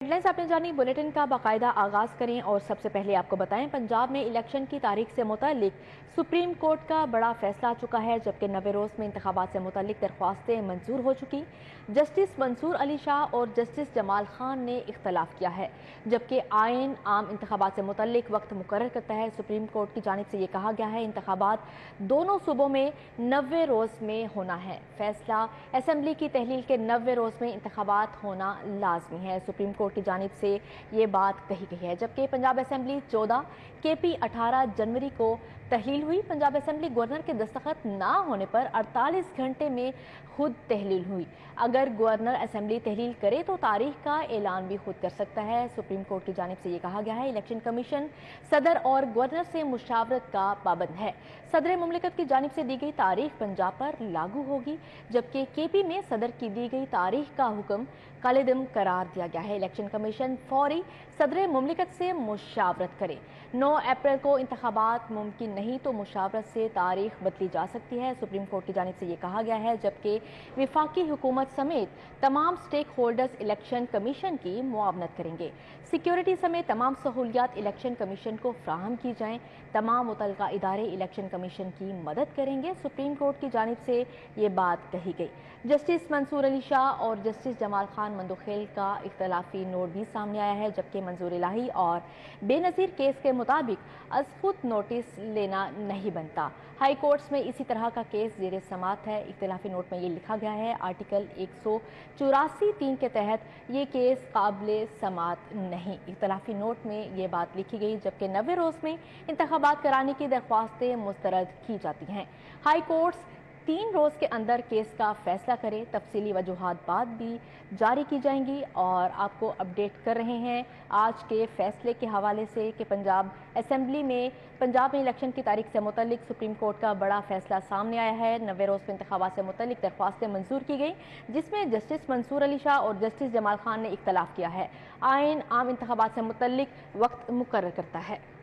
Headlines आपने जानी। Bulletin का बाकायदा आगाज करें और सबसे पहले आपको बताएं, पंजाब में इलेक्शन की तारीख से मुतालिक सुप्रीम कोर्ट का बड़ा फैसला आ चुका है, जबकि 90 रोज में इंतखाबात से मुतालिक दरख्वास्तें मंजूर हो चुकी। जस्टिस मंसूर अली शाह और जस्टिस जमाल खान ने इख्तलाफ किया है, जबकि आइन आम इंतखाबात से मुतालिक वक्त मुकर्रर करता है। सुप्रीम कोर्ट की जानिब से ये कहा गया है इंतखाबात दोनों सूबों में 90 रोज में होना है। फैसला असेंबली की तहलील के 90 रोज में इंतखाबात होना लाजमी है। सुप्रीम कोर्ट की जानिब से ये बात कही गई है, जबकि पंजाब असेंबली 14, केपी 18 जनवरी को तहलील हुई। पंजाब असेंबली गवर्नर के दस्तखत ना होने पर 48 घंटे में खुद तहलील हुई। अगर गवर्नर असेंबली तहलील करे तो तारीख का ऐलान भी खुद कर सकता है। सुप्रीम कोर्ट की जानिब से ये कहा गया है इलेक्शन कमीशन सदर और गवर्नर से मुशावरत का पाबंद है। सदर मुमलिकत की जानिब से दी गई तारीख पंजाब पर लागू होगी, जबकि केपी में सदर की दी गई तारीख का हुक्म कालेदम करार दिया गया है। इलेक्शन कमीशन फौरी सदर मुमलिकत से मुशावरत करे। 9 अप्रैल को इंतखाबात मुमकिन नहीं तो मुशावरत से तारीख बदली जा सकती है। सुप्रीम कोर्ट की जानिब से ये कहा गया है, जबकि विफाकी हुकूमत समेत तमाम स्टेक होल्डर्स इलेक्शन कमीशन की मुआवनत करेंगे। सिक्योरिटी समेत तमाम सहूलियात इलेक्शन कमीशन को फ्राहम की जाएं। तमाम मुतल्लिका इदारे इलेक्शन कमीशन की मदद करेंगे। सुप्रीम कोर्ट की जानिब से ये बात कही गई। जस्टिस मंसूर अली शाह और जस्टिस जमाल खान मंदोखेल का इख्तलाफी नोट भी सामने आया है, जबकि मंजूर इलाही और बेनज़ीर केस के मुताबिक अज़खुद नोटिस लेना नहीं बनता। हाई कोर्ट्स में इसी तरह का केस ज़ेर समात है। इख्तलाफी नोट में ये लिखा गया है आर्टिकल 184(3) के तहत ये केस काबिल समात नहीं। इख्तलाफी नोट में ये बात लिखी गई, जबकि 90 रोज में इंतखाबात कराने की दरख्वास्तें मुस्तरद की जाती हैं। हाई कोर्ट्स 3 रोज के अंदर केस का फैसला करे। तफसीली वजूहात बाद भी जारी की जाएंगी और आपको अपडेट कर रहे हैं आज के फैसले के हवाले से कि पंजाब में इलेक्शन की तारीख से मुतल्लिक सुप्रीम कोर्ट का बड़ा फैसला सामने आया है। 90 रोज में इंतखाबात से मुतल्लिक दरख्वास्तें मंजूर की गई, जिसमें जस्टिस मंसूर अली शाह और जस्टिस जमाल खान ने इख्तलाफ किया है। आइन आम इंतखाबात से मुतल्लिक वक्त मुकर्रर करता है।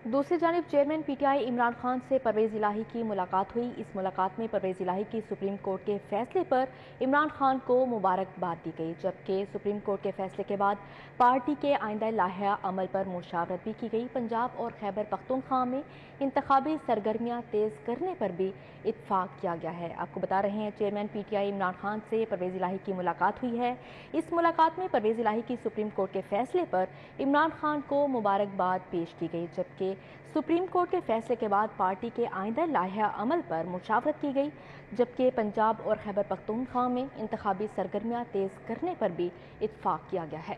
दूसरी जानिब चेयरमैन पीटीआई इमरान खान से परवेज इलाही की मुलाकात हुई। इस मुलाकात में परवेज इलाही की सुप्रीम कोर्ट के फैसले पर इमरान खान को मुबारकबाद दी गई, जबकि सुप्रीम कोर्ट के फैसले के बाद पार्टी के आइंदा लाहिया अमल पर मुशावरत भी की गई। पंजाब और खैबर पख्तूनख्वा में इंतखाबी सरगर्मियां तेज करने पर भी इत्फाक किया गया है। आपको बता रहे हैं चेयरमैन पीटीआई इमरान खान से परवेज इलाही की मुलाकात हुई है। इस मुलाकात में परवेज इलाही की सुप्रीम कोर्ट के फैसले पर इमरान खान को मुबारकबाद पेश की गई, जबकि सुप्रीम कोर्ट के फैसले के बाद पार्टी के आइंदा लाहिया अमल पर मुशावरत की गई। जबकि पंजाब और खैबर पख्तूनख्वा में इंतखाबी सरगर्मियां तेज करने पर भी इत्फाक किया गया है।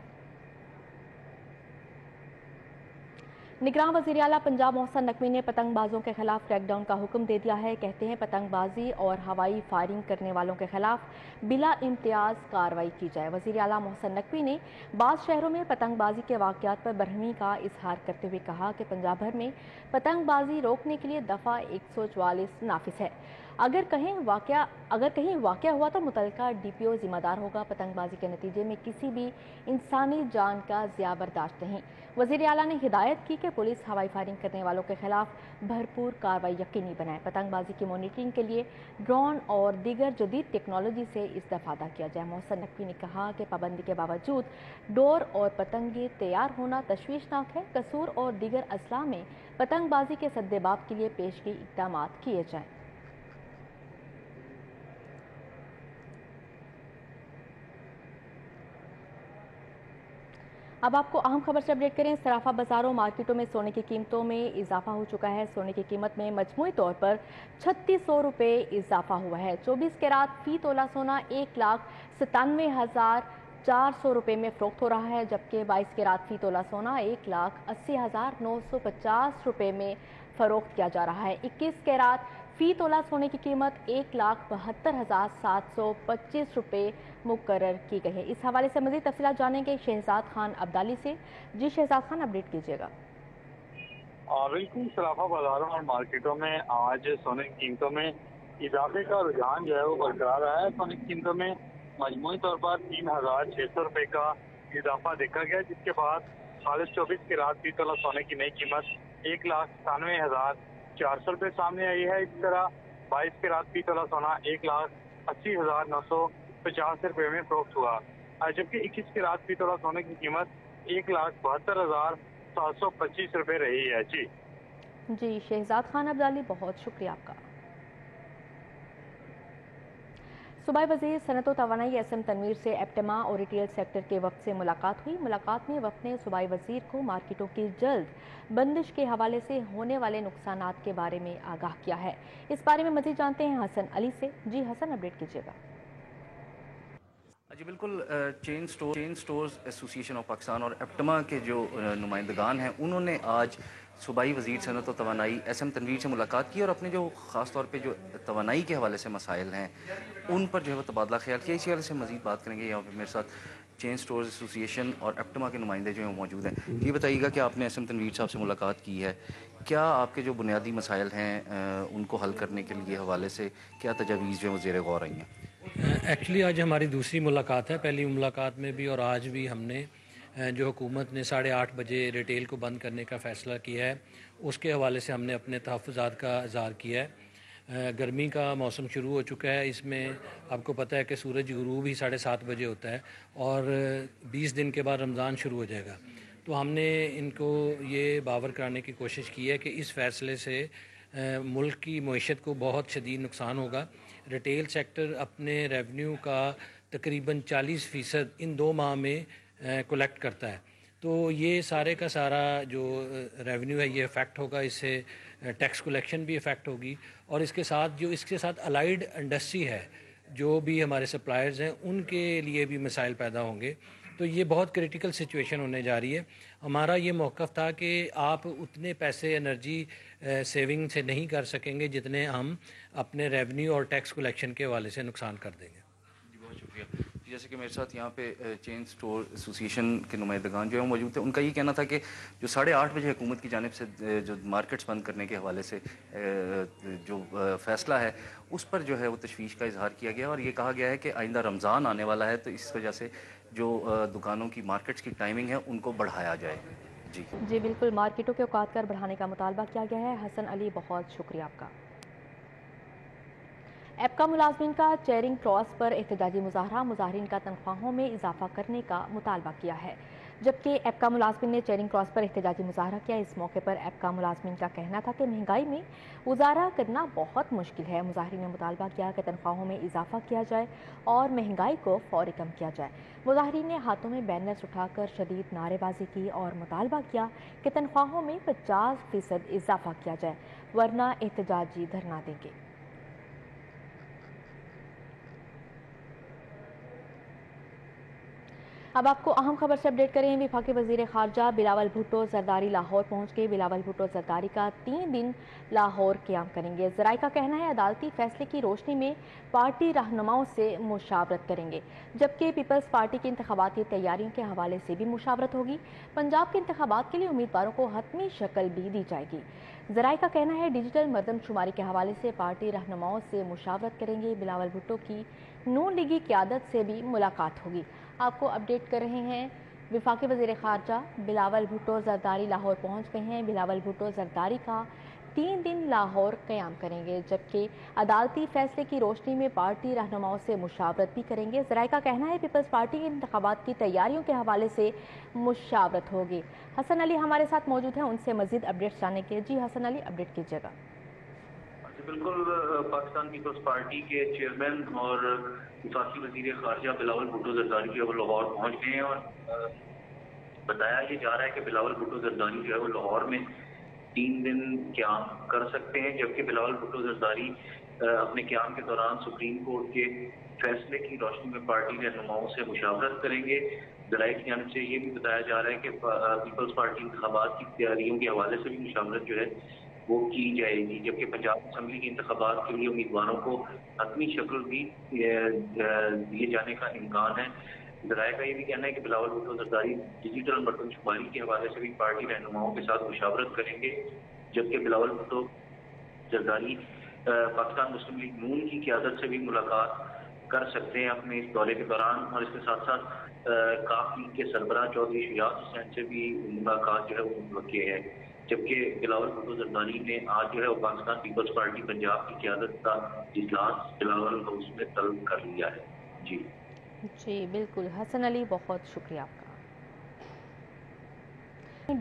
निगरान वज़ीर आला पंजाब मोहसिन नकवी ने पतंगबाजों के खिलाफ क्रैकडाउन का हुक्म दे दिया है। कहते हैं पतंगबाजी और हवाई फायरिंग करने वालों के खिलाफ बिला इम्तियाज कार्रवाई की जाए। वज़ीर आला मोहसिन नकवी ने बाज़ शहरों में पतंगबाजी के वाक़यात पर बरहमी का इजहार करते हुए कहा कि पंजाब भर में पतंगबाजी रोकने के लिए दफ़ा 144 नाफिज है। अगर कहीं वाक़या हुआ तो मुतल्लिका DPO जिम्मेदार होगा। पतंगबाजी के नतीजे में किसी भी इंसानी जान का ज़िया बर्दाश्त नहीं। वज़ीर आला ने हिदायत की कि पुलिस हवाई फायरिंग करने वालों के खिलाफ भरपूर कार्रवाई यकीनी बनाए। पतंगबाजी की मॉनिटरिंग के लिए ड्रोन और दीगर जदीद टेक्नोलॉजी से इस्तेफादा किया जाए। मोहसिन नकवी ने कहा कि पाबंदी के बावजूद डोर और पतंगे तैयार होना तशवीशनाक है। कसूर और दीगर असला में पतंगबाजी के सद्देबाब के लिए पेशगी इक़दाम किए जाएँ। अब आपको अहम खबर से अपडेट करें। सराफा बाजारों मार्केटों में सोने की कीमतों में इजाफा हो चुका है। सोने की कीमत में मजमूई तौर पर 3600 रुपये इजाफा हुआ है। 24 कैरात फी तोला सोना 1,97,400 रुपये में फरोख्त हो रहा है, जबकि 22 कैरात फी तोला सोना 1,80,950 रुपये में फरोख्त किया जा रहा है। 21 कैरात फी तोला सोने की कीमत 1,72,725 रुपये मुकर्रर की गई है। इस हवाले से मज़ीद तफसीलात जानेंगे शहजाद खान अब्दाली से। जी शहजाद खान, अपडेट कीजिएगा। बिल्कुल, सराफा बाजारों और मार्केटों में आज सोने की कीमतों में इजाफे का रुझान जो है वो बरकरार रहा है। सोने की कीमतों में मजमूई तौर पर 3,600 रुपये का इजाफा देखा गया, जिसके बाद खालिद 24 कैरात फी सोने की नई कीमत 1,97,400 रुपये सामने आई है। इस तरह 22 कैरात फी तोला सोना 1,80,950 रुपये में फरोख्त हुआ, जबकि 21 कैरात फी तोला सोने की कीमत 1,72,725 रुपये रही है। जी शहजाद खान अब्दाली, बहुत शुक्रिया आपका। सूबाई वज़ीर सनअत व तवानाई एसएम तनवीर से एप्टेमा और रिटेल सेक्टर के वफ्द से मुलाकात हुई। मुलाकात में वफ्द ने सूबाई वज़ीर को मार्केटों की जल्द बंदिश के हवाले से होने वाले नुकसानात के बारे में आगाह किया है। इस बारे में मज़ीद जानते हैं हसन अली से। जी हसन, अपडेट कीजिएगा। जी बिल्कुल, chain stores association of Pakistan और एप्टेमा के जो नुमाइंदगान हैं, उन्होंने आज सूबाई वज़ीर सनअत व तवानाई एसएम तनवीर से मुलाकात की और अपने जो ख़ास तौर पे जो तवानाई के हवाले से मसाइल हैं उन पर जो है वो तबादला ख्याल किया। इसी हवाले से मज़ीद बात करेंगे। यहाँ पे मेरे साथ चेन स्टोर्स एसोसिएशन और एप्टेमा के नुमाइंदे जो हैं मौजूद हैं। ये बताइएगा कि आपने एसएम तनवीर साहब से मुलाकात की है, क्या आपके जो बुनियादी मसाइल हैं उनको हल करने के लिए हवाले से क्या तजावीज़ जो है वो ज़ेर गौर आई हैं? एक्चुअली आज हमारी दूसरी मुलाकात है। पहली मुलाकात में भी और आज भी हमने जो हुकूमत ने 8:30 बजे रिटेल को बंद करने का फ़ैसला किया है, उसके हवाले से हमने अपने तहफ़्फ़ुज़ात का इज़हार किया है। गर्मी का मौसम शुरू हो चुका है। इसमें आपको पता है कि सूरज गुरूब ही 7:30 बजे होता है और 20 दिन के बाद रमज़ान शुरू हो जाएगा। तो हमने इनको ये बावर कराने की कोशिश की है कि इस फ़ैसले से मुल्क की मईशत को बहुत शदीद नुकसान होगा। रिटेल सेक्टर अपने रेवेन्यू का तकरीबन 40% इन 2 माह में कलेक्ट करता है। तो ये सारे का सारा जो रेवेन्यू है ये इफ़ेक्ट होगा। इससे टैक्स कलेक्शन भी इफ़ेक्ट होगी और इसके साथ अलाइड इंडस्ट्री है, जो भी हमारे सप्लायर्स हैं, उनके लिए भी मसाइल पैदा होंगे। तो ये बहुत क्रिटिकल सिचुएशन होने जा रही है। हमारा ये मौक़िफ़ था कि आप उतने पैसे एनर्जी सेविंग से नहीं कर सकेंगे जितने हम अपने रेवेन्यू और टैक्स कलेक्शन के हवाले से नुकसान कर देंगे। जी बहुत शुक्रिया। जैसे कि मेरे साथ यहाँ पे चेन स्टोर एसोसिएशन के नुमाइंदगान जो है मौजूद थे, उनका ये कहना था कि जो 8:30 बजे हुकूमत की जानिब से जो मार्केट्स बंद करने के हवाले से जो फ़ैसला है उस पर जो है वो तशवीश का इजहार किया गया और ये कहा गया है कि आइंदा रमज़ान आने वाला है, तो इस वजह से जो दुकानों की मार्केट्स की टाइमिंग है उनको बढ़ाया जाए। जी बिल्कुल, मार्केटों के औकात कर बढ़ाने का मुतालबा किया गया है। हसन अली, बहुत शुक्रिया आपका। एपका मुलाजमीन का चेयरिंग क्रॉस पर एहतजाजी मुजाहरा, मुजाहरीन का तनख्वाहों में इजाफा करने का मुतालबा किया है, जबकि एपका मुलाजमीन ने चेयरिंग क्रॉस पर एहतजाजी मुजाहरा किया। इस मौके पर एपका मुलाजमीन का कहना था कि महंगाई में गुजारा करना बहुत मुश्किल है। मुजाहरीन ने मुतालबा किया कि तनख्वाहों में इजाफा किया जाए और महंगाई को फौरी कम किया जाए। मुजाहरीन ने हाथों में बैनर्स उठाकर शदीद नारेबाजी की और मुतालबा किया कि तनख्वाहों में 50% इजाफा किया जाए, वरना एहतजाजी धरना देंगे। अब आपको अहम खबर से अपडेट करें। वफाकी वज़ीर ख़ारजा बिलावल भुट्टो ज़रदारी लाहौर पहुँच गए। बिलावल भुट्टो ज़रदारी का 3 दिन लाहौर क़याम करेंगे। ज़राए का कहना है अदालती फैसले की रोशनी में पार्टी रहनुमाओं से मुशावरत करेंगे, जबकि पीपल्स पार्टी की इंतखाबाती तैयारियों के हवाले से भी मुशावरत होगी। पंजाब के इंतखाबात के लिए उम्मीदवारों को हतमी शक्ल भी दी जाएगी। ज़राए का कहना है डिजिटल मरदमशुमारी के हवाले से पार्टी रहनुमाओं से मुशावरत करेंगे। बिलावल भुट्टो की नून लीगी क़यादत से भी मुलाकात होगी। आपको अपडेट कर रहे हैं, वफाकी वज़ीर ख़ारजा बिलावल भुट्टो ज़रदारी लाहौर पहुँच गए हैं। बिलावल भुट्टो ज़रदारी का 3 दिन लाहौर क़याम करेंगे, जबकि अदालती फैसले की रोशनी में पार्टी रहनुमाओं से मुशावरत भी करेंगे। ज़राए का कहना है पीपल्स पार्टी के इंतखाबात की तैयारियों के हवाले से मुशावरत होगी। हसन अली हमारे साथ मौजूद हैं, उनसे मज़ीद अपडेट्स जानने के। जी हसन अली, अपडेट कीजिएगा। बिल्कुल, पाकिस्तान पीपल्स पार्टी के चेयरमैन और वफाकी वज़ीर ख़ारजा बिलावल भुट्टो ज़रदारी जो है वो लाहौर पहुँच गए हैं और बताया ये जा रहा है कि बिलावल भुट्टो ज़रदारी जो है वो लाहौर में 3 दिन क़याम कर सकते हैं, जबकि बिलावल भुट्टो ज़रदारी अपने क़याम के दौरान सुप्रीम कोर्ट के फैसले की रोशनी में पार्टी रहनुमाओं से मुशावरत करेंगे। ज़राए की जानिब से ये भी बताया जा रहा है कि पीपल्स पार्टी इंतखाबात की तैयारियों के हवाले से भी मुशावरत जो है वो की जाएगी, जबकि पंजाब असम्बली के इंतखाबात के लिए उम्मीदवारों को हतमी शक्ल भी दिए जाने का इम्कान है। ज़राए का ये भी कहना है कि बिलावल भुट्टो ज़रदारी डिजिटल मरदमशुमारी के हवाले से भी पार्टी रहनुमाओं के साथ मुशावरत करेंगे, जबकि बिलावल भुट्टो ज़रदारी पाकिस्तान मुस्लिम लीग नून की क़यादत से भी मुलाकात कर सकते हैं अपने इस दौरे के दौरान और इसके साथ साथ काफ लीग के सरबराह चौधरी शुजात हुसैन से भी मुलाकात जो है वो मुतवक्किल है। جبکہ بلاول بھٹو زرداری نے آج جو ہے وہ پاکستان پیپلز پارٹی پنجاب کی قیادت کا اجلاس بلاول ہاؤس میں طلب کر لیا ہے۔ جی بالکل حسن علی، بہت شکریہ آپ کا۔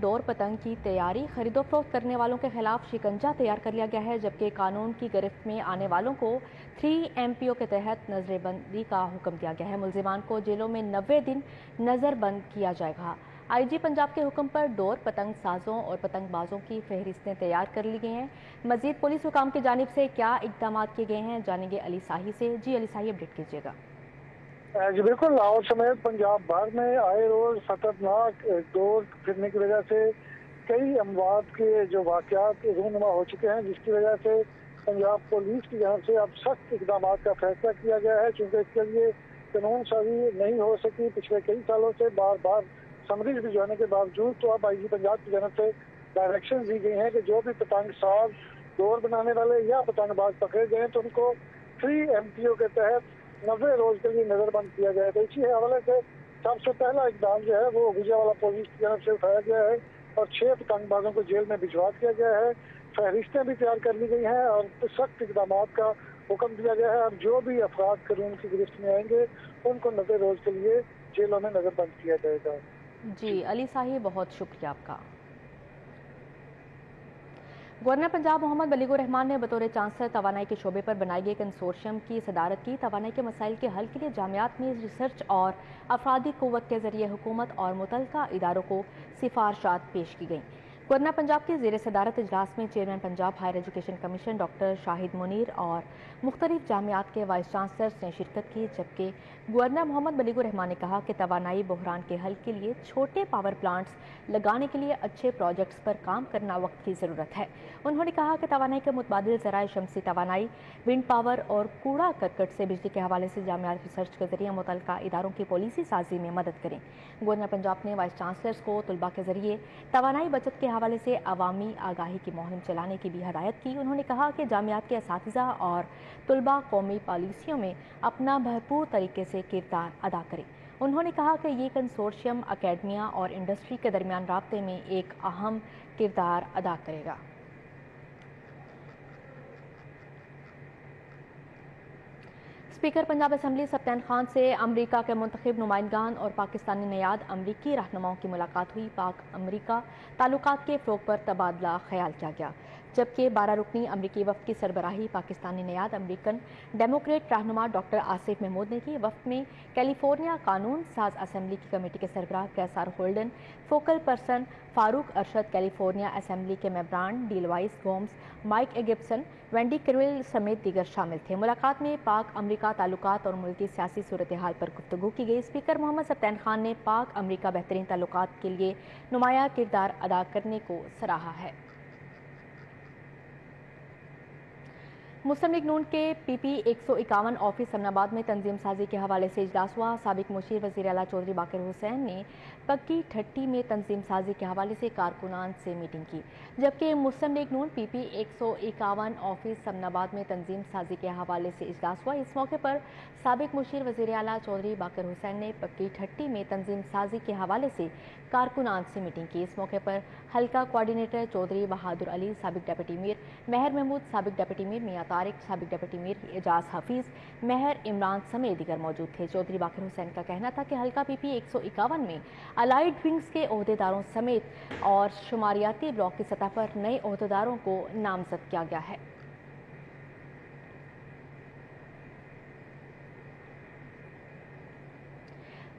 ڈور پتنگ کی تیاری، خرید و فروخت کرنے والوں کے خلاف شکنجہ تیار کر لیا گیا ہے، جبکہ قانون کی گرفت میں آنے والوں کو 3MPO کے تحت نظر بندی کا حکم دیا گیا ہے۔ ملزمان کو جیلوں میں 90 دن نظر بند کیا جائے گا۔ IG پنجاب کے حکم پر ڈور پتنگ سازوں اور پتنگ بازوں کی فہرستیں تیار کر لی گئی ہیں۔ مزید پولیس حکام کی جانب سے کیا اقدامات کیے گئے ہیں، جانیں گے علی ساہی سے۔ جی علی ساہی، اپڈیٹ کیجیے گا۔ جی بالکل، لاہور سمیت پنجاب بھر میں آئے روز خطرناک ڈور پھرنے کی وجہ سے کئی اموات کے جو واقعات رونما ہو چکے ہیں، جس کی وجہ سے پنجاب پولیس کی جانب سے اب سخت اقدامات کا فیصلہ کیا گیا ہے، چونکہ اس کے لیے قانون سازی نہیں ہو سکی پچھلے کئی سالوں سے، بار بار سمریز بھجوانے کے باوجود۔ تو اب IG پنجاب کی جانب سے ڈائریکشن دی گئی ہیں کہ جو بھی پتنگ ساز، ڈور بنانے والے یا پتنگ باز پکڑے گئے تو ان کو 3MPO کے تحت 90 روز کے لیے نظر بند کیا گیا ہے۔ تو اسی حوالے سے سب سے پہلا اقدام جو ہے وہ گجرانوالہ پولیس کی جانب سے اٹھایا گیا ہے اور 6 پتنگ بازوں کو جیل میں بھجوا دیا گیا ہے۔ فہرستیں بھی تیار کر لی گئی ہیں اور سخت اقدامات کا حکم دیا گیا ہے۔ اب جو بھی افراد قانون کی گرفت میں آئیں گے ان کو 90 روز کے لیے جیلوں میں نظر بند کیا جائے گا۔ جی علی ساہی، بہت شکریہ آپ کا۔ گورنر پنجاب محمد بلیغ الرحمان نے بطور چانسلر توانائی کے شعبے پر بنائے گئے کنسورشیم کی صدارت کی۔ توانائی کے مسائل کے حل کے لیے جامعات میں ریسرچ اور افرادی قوت کے ذریعے حکومت اور متعلقہ اداروں کو سفارشات پیش کی گئیں۔ گورنر پنجاب کی زیر صدارت اجلاس میں chairman Punjab higher education commission doctor Shahid Munir اور مختلف جامعات کے وائس چانسلرز نے شرکت کی، جبکہ گورنر محمد بلیغ الرحمان نے کہا کہ توانائی بحران کے حل کے لیے چھوٹے پاور پلانٹس لگانے کے لیے اچھے پروجیکٹس پر کام کرنا وقت کی ضرورت ہے۔ انہوں نے کہا کہ توانائی کے متبادل ذرائع شمسی توانائی، ونڈ پاور اور کوڑا کرکٹ سے بجلی کے حوالے سے جامعات ریسرچ کے ذریعے متعلقہ اداروں کی پالیسی سازی میں مدد کریں۔ گورنر پنجاب نے وائس چانسلرز کو طلباء کے ذریعے توانائی بچت کے حوالے سے عوامی آگاہی کی مہم چلانے کی بھی ہدایت کی۔ انہوں نے کہا کہ جامعات کے اساتذہ اور طلباء قومی پالیسیوں میں اپنا بھرپور طریقے سے کردار ادا کریں۔ انہوں نے کہا کہ یہ کنسورشیم اکیڈمیا اور انڈسٹری کے درمیان رابطے میں ایک اہم کردار ادا کرے گا۔ اسپیکر پنجاب اسمبلی سبطین خان سے امریکہ کے منتخب نمائندگان اور پاکستانی نیاد امریکی رہنماؤں کی ملاقات ہوئی۔ پاک امریکہ تعلقات کے فروغ پر تبادلہ خیال کیا گیا، جبکہ 12 رکنی امریکی وفد کی سربراہی پاکستانی نیاد امریکن ڈیموکریٹ رہنما ڈاکٹر آصف محمود نے کی۔ وفد میں کیلیفورنیا قانون ساز اسمبلی کی کمیٹی کے سربراہ کیسار Holden, focal person Farooq Arshad, California assembly کے ممبران ڈیل وائس گومز، مائک ایگبسن، وینڈی کرویل سمیت دیگر شامل تھے۔ ملاقات میں پاک امریکہ تعلقات اور ملکی سیاسی صورتحال پر گفتگو کی گئی۔ اسپیکر محمد سبطین خان نے پاک امریکہ بہترین تعلقات کے لیے نمایاں کردار ادا کرنے کو سراہا ہے۔ مسلم لیگ نون کے PP 151 آفس امن آباد میں تنظیم سازی کے حوالے سے اجلاس ہوا۔ سابق مشیر وزیر اعلیٰ چودھری باقر حسین نے پگی ٹھٹی میں تنظیم سازی کے حوالے سے کارکنان سے میٹنگ کی، جبکہ مسلم لیگ نون PP 151 آفس امن آباد میں تنظیم سازی کے حوالے سے اجلاس ہوا۔ اس موقع پر سابق مشیر وزیر اعلیٰ چودھری باقر حسین نے پگی ٹھٹی میں تنظیم سازی کے حوالے سے کارکنان سے میٹنگ کی۔ اس موقع پر حلقہ کوارڈینیٹر چودھری بہادر علی، سابق ڈپٹی میر مہر محمود، سابق ڈپٹی میر میاں طارق، سابق ڈپٹی میر اعجاز حفیظ، مہر عمران سمیت دیگر موجود تھے۔ چودھری باقر حسین کا کہنا تھا کہ حلقہ PP 151 میں الائیڈ ونگز کے عہدیداروں سمیت اور شماریاتی بلاک کی سطح پر نئے عہدیداروں کو نامزد کیا گیا ہے۔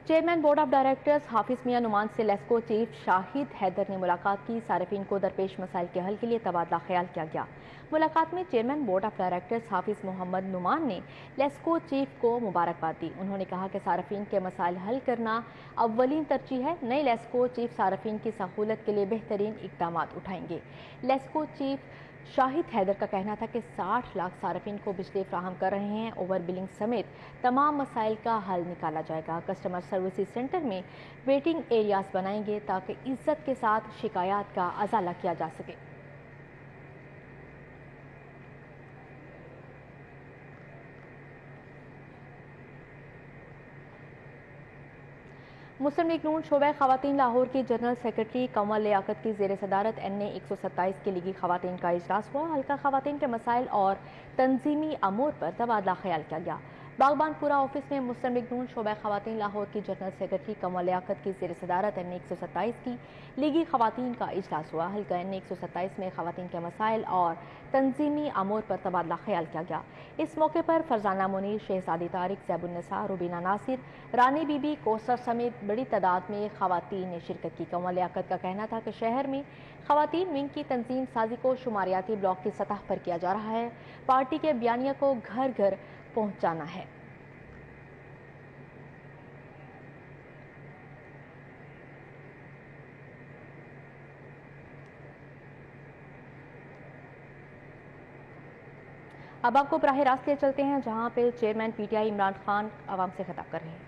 چیئرمین بورڈ آف ڈائریکٹرز حافظ میاں نعمان سے لیسکو چیف شاہد حیدر نے ملاقات کی۔ صارفین کو درپیش مسائل کے حل کے لیے تبادلہ خیال کیا گیا۔ ملاقات میں چیئرمین بورڈ آف ڈائریکٹرز حافظ محمد نعمان نے لیسکو چیف کو مبارکباد دی۔ انہوں نے کہا کہ صارفین کے مسائل حل کرنا اولین ترجیح ہے۔ نئے لیسکو چیف صارفین کی سہولت کے لیے بہترین اقدامات اٹھائیں گے۔ لیسکو چیف شاہد حیدر کا کہنا تھا کہ 60 لاکھ صارفین کو بجلی فراہم کر رہے ہیں۔ اوور بلنگ سمیت تمام مسائل کا حل نکالا جائے گا۔ کسٹمر سروسز سینٹر میں ویٹنگ ایریاز بنائیں گے تاکہ عزت کے ساتھ شکایات کا ازالہ کیا جا سکے۔ मुस्लिम लीग नून शोबा खवातीन लाहौर की जनरल सेक्रेटरी कमल लियाकत की जेर सदारत NA 127 की लीगी खवातीन का इजलास हुआ। हल्का खवातीन के मसाइल और तंजीमी अमूर पर तबादला ख्याल किया गया। बागबानपुरा ऑफिस में मुस्लिम लीग नून शोबा खवातीन लाहौर की जनरल सेक्रेटरी कमल लियाकत की जेर सदारत NA 127 की लीगी खवातीन का इजलास हुआ। हल्का NA 127 में खवातीन के मसाइल और तंजीमी अमूर पर तबादला ख्याल किया गया। इस मौके पर फरजाना मुनीर, शहजादी तारिक, ज़ैबुन्निसा, रुबीना नासिर, रानी बीबी, कोसर समेत बड़ी तादाद में खवातीन ने शिरकत की। कमल लियाकत का कहना था कि शहर में खवातीन विंग की तंजीम साजी को शुमारियाती ब्लॉक की सतह पर किया जा रहा है। पार्टी के बयानिया को घर घर पहुंचाना है। अब आपको बराह रास्त ले चलते हैं जहां पे चेयरमैन PTI इमरान खान आवाम से खिताब कर रहे हैं।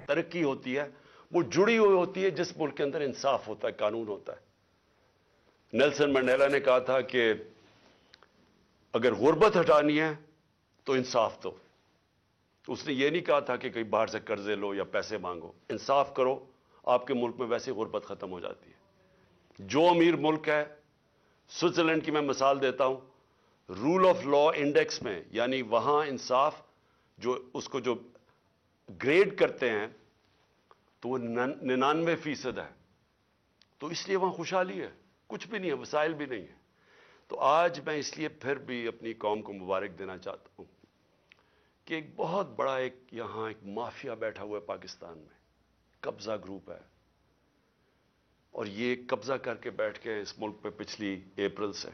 तरक्की होती है वो जुड़ी हुई होती है जिस मुल्क के अंदर इंसाफ होता है, कानून होता है। नेल्सन मंडेला ने कहा था कि अगर गुर्बत हटानी है तो इंसाफ दो। उसने ये नहीं कहा था कि कहीं बाहर से कर्जे लो या पैसे मांगो। इंसाफ करो, आपके मुल्क में वैसे गुर्बत खत्म हो जाती है। जो अमीर मुल्क है, स्विट्जरलैंड की मैं मिसाल देता हूं, रूल ऑफ लॉ इंडेक्स में, यानी वहां इंसाफ जो उसको जो ग्रेड करते हैं तो वो 99% है। तो इसलिए वहां खुशहाली है, कुछ भी नहीं है, वसाइल भी नहीं है। तो आज मैं इसलिए फिर भी अपनी कौम को मुबारक देना चाहता हूं कि एक बहुत बड़ा यहां एक माफिया बैठा हुआ है पाकिस्तान में, कब्जा ग्रुप है, और ये कब्जा करके बैठ गए इस मुल्क पे पिछली अप्रैल से,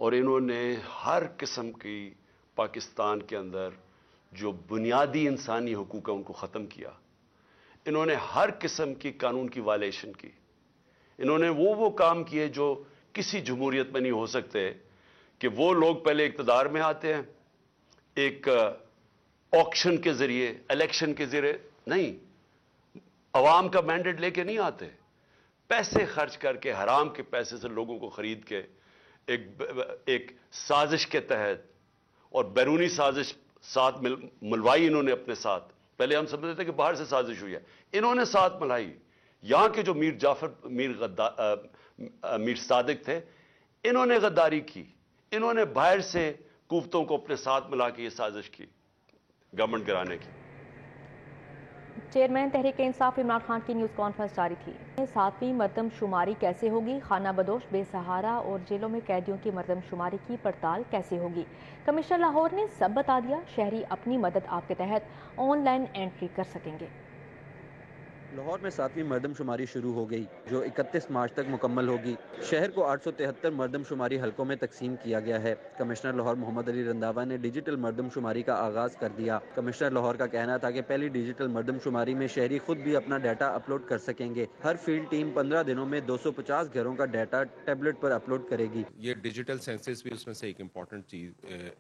और इन्होंने हर किस्म की पाकिस्तान के अंदर जो बुनियादी इंसानी हुकूक है उनको ख़त्म किया। इन्होंने हर किस्म की कानून की वायलेशन की। इन्होंने वो काम किए जो किसी जमहूरियत में नहीं हो सकते, कि वो लोग पहले इक़्तिदार में आते हैं एक ऑक्शन के ज़रिए, इलेक्शन के ज़रिए नहीं, अवाम का मैंडेट लेके नहीं आते, पैसे खर्च करके, हराम के पैसे से लोगों को ख़रीद के एक साजिश के तहत, और बैरूनी साजिश साथ मिलवाई इन्होंने अपने साथ। पहले हम समझते थे कि बाहर से साजिश हुई है, इन्होंने साथ मिलाई। यहां के जो मीर सादिक थे, इन्होंने गद्दारी की। इन्होंने बाहर से कुव्वतों को अपने साथ मिला के ये साजिश की गवर्नमेंट गिराने की। चेयरमैन तहरीक इंसाफ इमरान खान की न्यूज़ कॉन्फ्रेंस जारी थी। 7वीं मरदमशुमारी कैसे होगी, खाना बदोश, बेसहारा और जेलों में कैदियों की मरदमशुमारी की पड़ताल कैसे होगी, कमिश्नर लाहौर ने सब बता दिया। शहरी अपनी मदद आप के तहत ऑनलाइन एंट्री कर सकेंगे। लाहौर में 7वीं मरदमशुमारी शुरू हो गई, जो 31 मार्च तक मुकम्मल होगी। शहर को 873 मरदमशुमारी हलकों में तकसीम किया गया है। कमिश्नर लाहौर मोहम्मद अली रंधावा ने डिजिटल मरदमशुमारी का आगाज़ कर दिया। कमिश्नर लाहौर का कहना था कि पहली डिजिटल मरदमशुमारी में शहरी खुद भी अपना डाटा अपलोड कर सकेंगे। हर फील्ड टीम 15 दिनों में 250 घरों का डाटा टैबलेट पर अपलोड करेगी। ये डिजिटल सेंसस भी उसमें से एक इम्पॉर्टेंट चीज़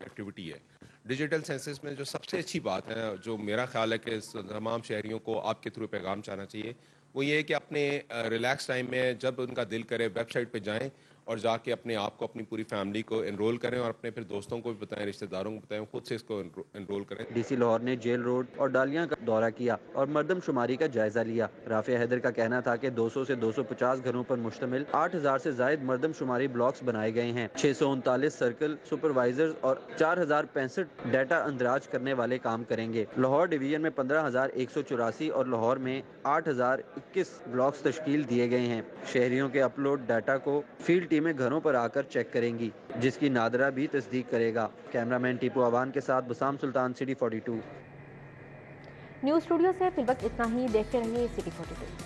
एक्टिविटी है। डिजिटल सेंसस में जो सबसे अच्छी बात है, जो मेरा ख्याल है कि तमाम शहरियों को आपके थ्रू पैगाम चाहना चाहिए, वो ये है कि अपने रिलैक्स टाइम में जब उनका दिल करे वेबसाइट पे जाएं और जाके अपने आप को, अपनी पूरी फैमिली को एनरोल करें, और अपने फिर दोस्तों को भी बताएं, रिश्तेदारों को बताएं, खुद से इसको एनरोल करें। DC लाहौर ने जेल रोड और डालियां का दौरा किया और मरदमशुमारी का जायजा लिया। राफिया हैदर का कहना था कि 200 से 250 घरों पर मुश्तमिल 8000 से जायद मरदमशुमारी ब्लॉक्स बनाए गए हैं। 639 सर्कल सुपरवाइजर्स और 4065 डाटा अंदराज करने वाले काम करेंगे। लाहौर डिवीजन में 15184 और लाहौर में 8021 ब्लॉक्स तश्कील दिए गए हैं। शहरियों के अपलोड डाटा को फील्ड टीमें घरों पर आकर चेक करेंगी, जिसकी नादरा भी तस्दीक करेगा। कैमरामैन टीपू अवान के साथ बसाम सुल्तान, सिटी 42। न्यूज़ स्टूडियो से फिल वक्त इतना ही। देखते रहिए सिटी 42।